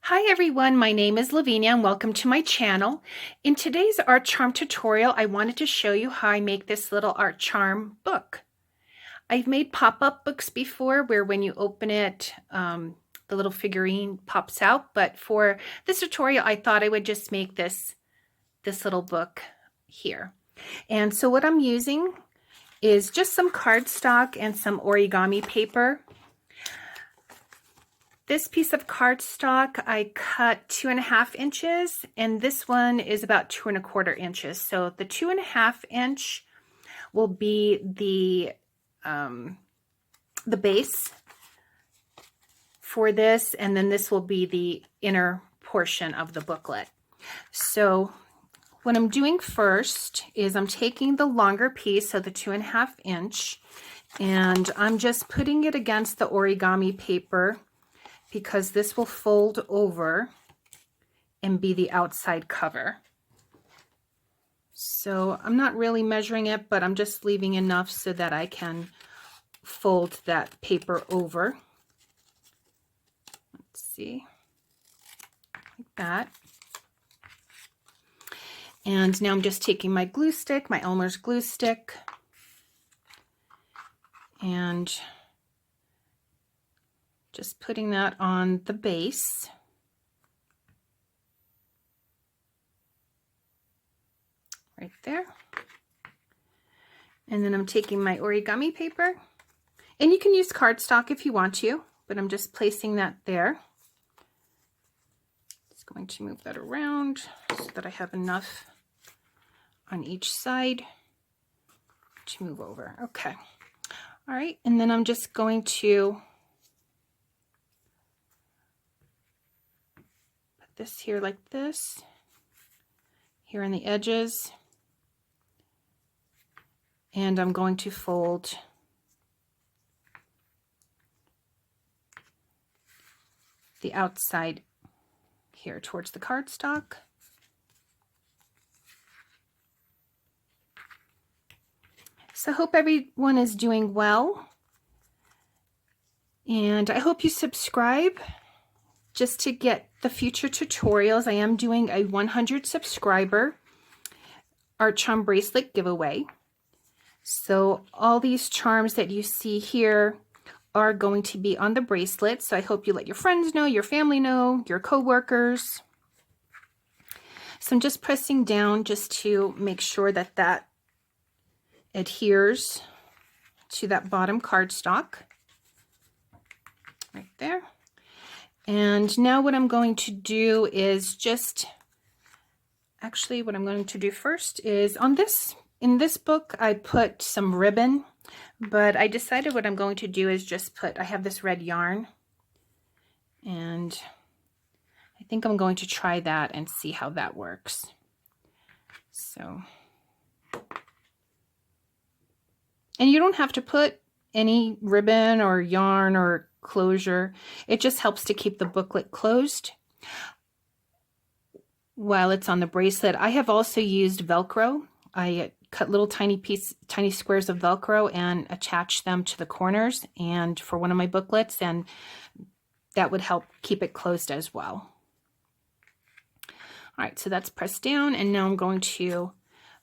Hi everyone, my name is Lavinia and welcome to my channel. In today's art charm tutorial, I wanted to show you how I make this little art charm book. I've made pop-up books before where when you open it, the little figurine pops out, but for this tutorial, I thought I would just make this little book here. And so what I'm using is just some cardstock and some origami paper. This piece of cardstock I cut 2.5 inches, and this one is about 2.25 inches. So the 2.5 inch will be the base for this, and then this will be the inner portion of the booklet. So what I'm doing first is I'm taking the longer piece, so the 2.5 inch, and I'm just putting it against the origami paper, because this will fold over and be the outside cover. So I'm not really measuring it, but I'm just leaving enough so that I can fold that paper over. Let's see, like that. And now I'm just taking my glue stick, my Elmer's glue stick, and just putting that on the base. Right there. And then I'm taking my origami paper, and you can use cardstock if you want to, but I'm just placing that there. Just going to move that around so that I have enough on each side to move over. Okay. All right, and then I'm just going to this here like this, here on the edges, and I'm going to fold the outside here towards the cardstock. So I hope everyone is doing well, and I hope you subscribe just to get the future tutorials. I am doing a 100 subscriber art charm bracelet giveaway. So all these charms that you see here are going to be on the bracelet. So I hope you let your friends know, your family know, your co-workers. So I'm just pressing down just to make sure that that adheres to that bottom cardstock right there. And now what I'm going to do is what I'm going to do first is in this book, I put some ribbon, but I decided what I'm going to do is I have this red yarn, and I think I'm going to try that and see how that works. So, and you don't have to put any ribbon or yarn or closure. It just helps to keep the booklet closed while it's on the bracelet. I have also used Velcro. I cut little tiny squares of Velcro and attach them to the corners and for one of my booklets, and that would help keep it closed as well. All right, so that's pressed down, and now I'm going to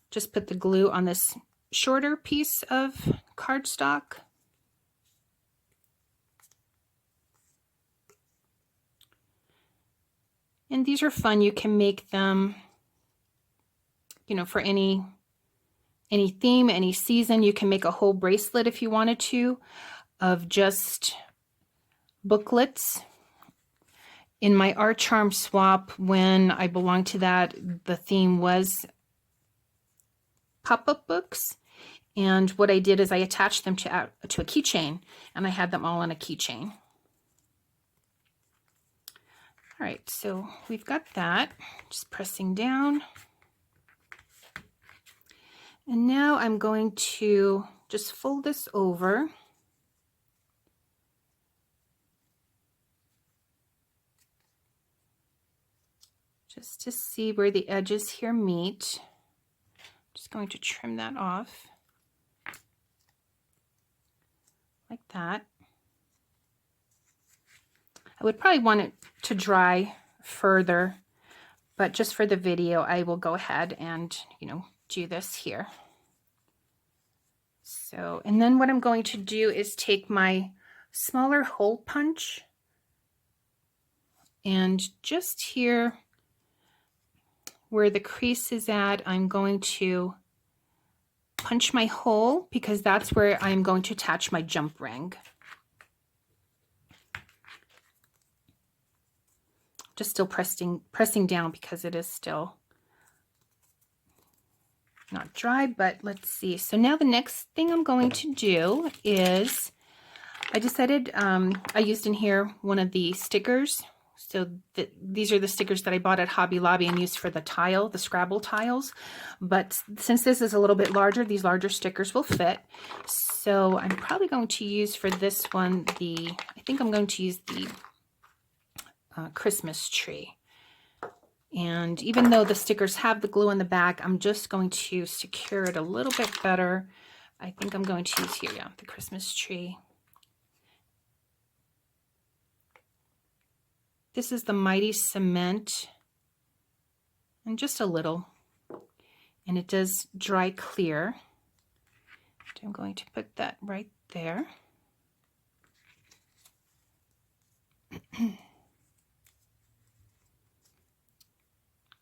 just put the glue on this shorter piece of cardstock. And these are fun. You can make them, you know, for any theme, any season. You can make a whole bracelet if you wanted to of just booklets. In my art charm swap, when I belonged to that, the theme was pop-up books. And what I did is I attached them to a keychain, and I had them all on a keychain. All right, so we've got that, just pressing down. And now I'm going to just fold this over. Just to see where the edges here meet. Just going to trim that off like that. I would probably want it to dry further, but just for the video, I will go ahead and, do this here. So, and then what I'm going to do is take my smaller hole punch and just here where the crease is at, I'm going to punch my hole because that's where I'm going to attach my jump ring. Just still pressing down because it is still not dry, but let's see. So now the next thing I'm going to do is, I decided I used in here one of the stickers. So these are the stickers that I bought at Hobby Lobby and used for the tile, the Scrabble tiles. But since this is a little bit larger, these larger stickers will fit. So I'm probably going to use for this one I think I'm going to use the Christmas tree. And even though the stickers have the glue in the back, I'm just going to secure it a little bit better. I think I'm going to use here, yeah, the Christmas tree. This is the Mighty Cement, and just a little. And it does dry clear. So I'm going to put that right there.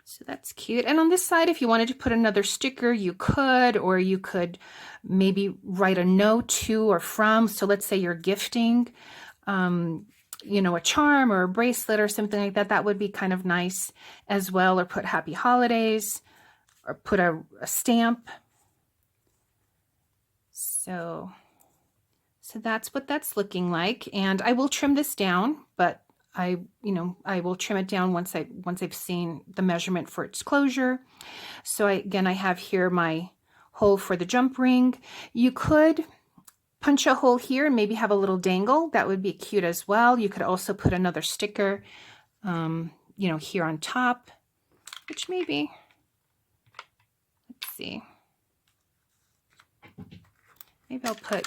So that's cute. And on this side, if you wanted to put another sticker, you could, or you could maybe write a note to or from. So let's say you're gifting, a charm or a bracelet or something like that. That would be kind of nice as well. Or put Happy Holidays, or put a stamp. So that's what that's looking like. And I will trim this down, but I will trim it down once I've seen the measurement for its closure. So I have here my hole for the jump ring. You could punch a hole here and maybe have a little dangle. That would be cute as well. You could also put another sticker, here on top, which maybe, let's see. Maybe I'll put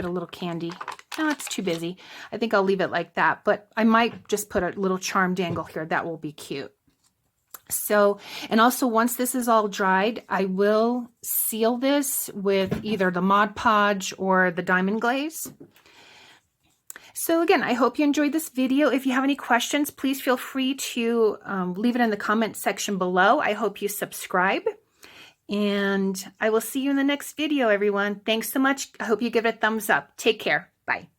a little candy. No, it's too busy. I think I'll leave it like that, but I might just put a little charm dangle here. That will be cute. So, and also once this is all dried, I will seal this with either the Mod Podge or the diamond glaze. So again, I hope you enjoyed this video. If you have any questions, please feel free to leave it in the comment section below. I hope you subscribe. And I will see you in the next video, everyone. Thanks so much. I hope you give it a thumbs up. Take care. Bye.